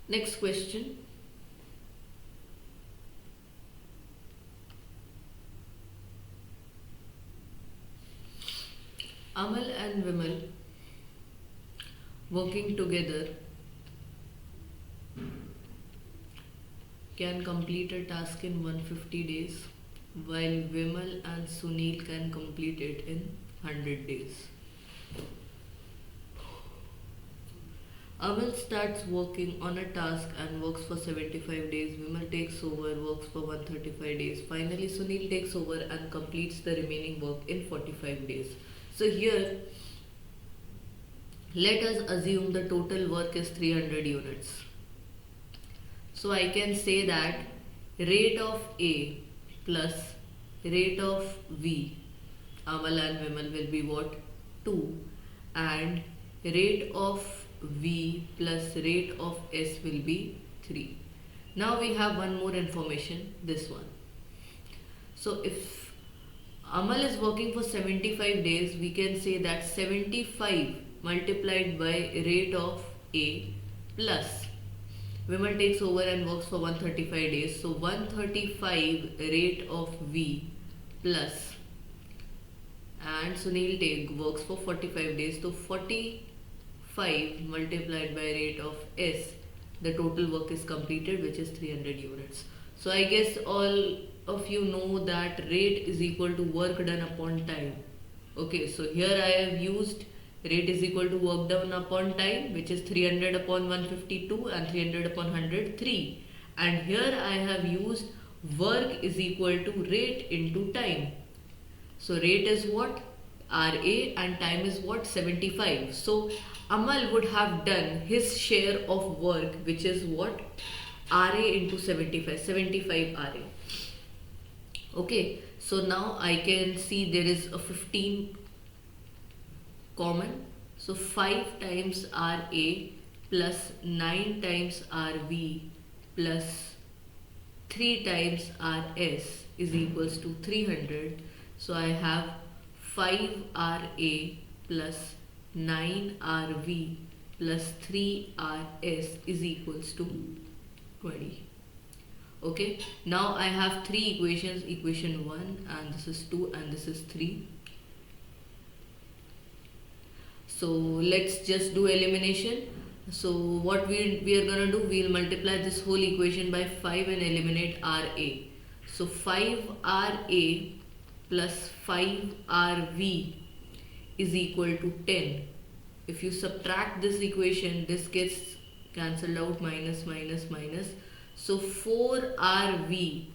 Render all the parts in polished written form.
Next question. Amal and Vimal working together can complete a task in 150 days, while Vimal and Sunil can complete it in 100 days. Amal starts working on a task and works for 75 days. Vimal takes over, works for 135 days. Finally, Sunil takes over and completes the remaining work in 45 days. So, here let us assume the total work is 300 units. So I can say that rate of A plus rate of V, Amal and Vimal, will be what? 2, and rate of V plus rate of S will be 3. Now we have one more information, this one. So if Amal is working for 75 days, we can say that 75 multiplied by rate of A plus Vimal takes over and works for 135 days. So 135 rate of V plus, and Sunil works for 45 days. So 45 multiplied by rate of S, the total work is completed, which is 300 units. So I guess all of you know that rate is equal to work done upon time. Okay, so here I have used rate is equal to work done upon time, which is 300 upon 152 and 300 upon 103. And here I have used work is equal to rate into time. So rate is what? RA, and time is what? 75. So Amal would have done his share of work, which is what? RA into 75, 75 RA. Okay, so now I can see there is a 15 common. So 5 times RA plus 9 times RV plus 3 times RS is equals to 300. So I have 5 RA plus 9 RV plus 3 RS is equals to 20. Okay, now I have three equations, equation 1, and this is 2, and this is 3. So let's just do elimination. So what we are gonna do, we'll multiply this whole equation by 5 and eliminate RA. So 5 RA plus 5 RV is equal to 10. If you subtract this equation, this gets cancelled out, minus minus minus. So 4 RV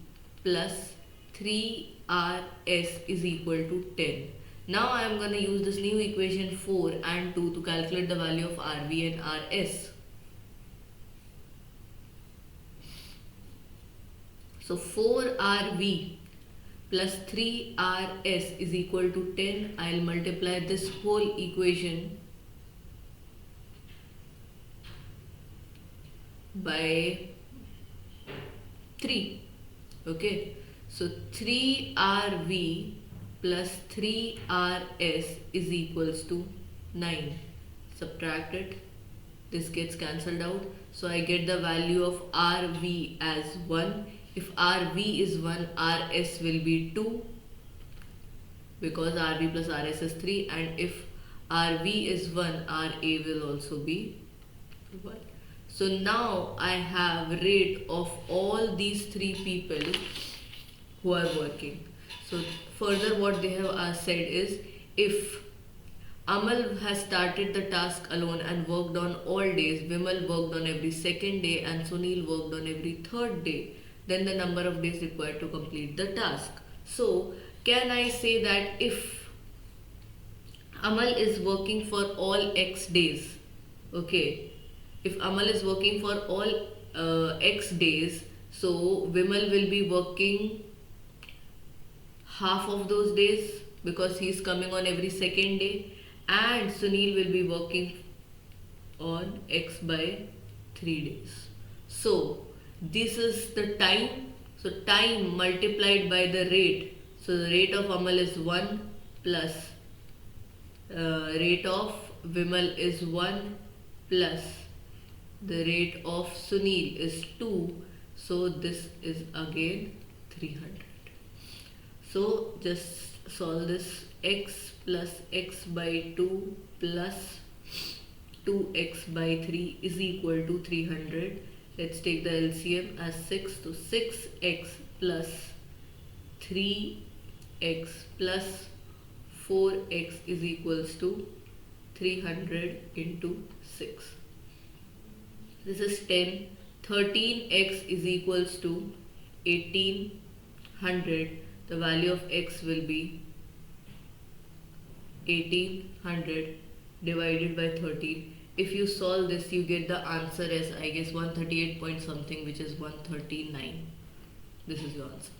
plus 3 RS is equal to 10. Now I am going to use this new equation 4 and 2 to calculate the value of RV and RS. So 4 RV plus 3 RS is equal to 10. I will multiply this whole equation by 3. Okay, so 3 RV plus 3 RS is equals to 9. Subtract it, this gets cancelled out. So I get the value of RV as 1. If RV is 1, RS will be 2, because RV plus RS is 3, and if RV is 1, RA will also be 1. So now I have rate of all these 3 people who are working. So further what they have said is, if Amal has started the task alone and worked on all days, Vimal worked on every second day, and Sunil worked on every third day, then the number of days required to complete the task. So can I say that if Amal is working for all X days, okay, if Amal is working for all X days, so Vimal will be working half of those days because he is coming on every second day, and Sunil will be working on X by 3 days. So this is the time. So time multiplied by the rate. So the rate of Amal is 1 plus rate of Vimal is 1 plus The rate of Sunil is 2, so this is again 300. So just solve this. X plus x by 2 plus 2x by 3 is equal to 300. Let's take the LCM as 6. So 6x plus 3x plus 4x is equals to 300 into 6. This is 10. 13x is equals to 1800. The value of x will be 1800 divided by 13. If you solve this, you get the answer as, I guess, 138 point something, which is 139. This is your answer.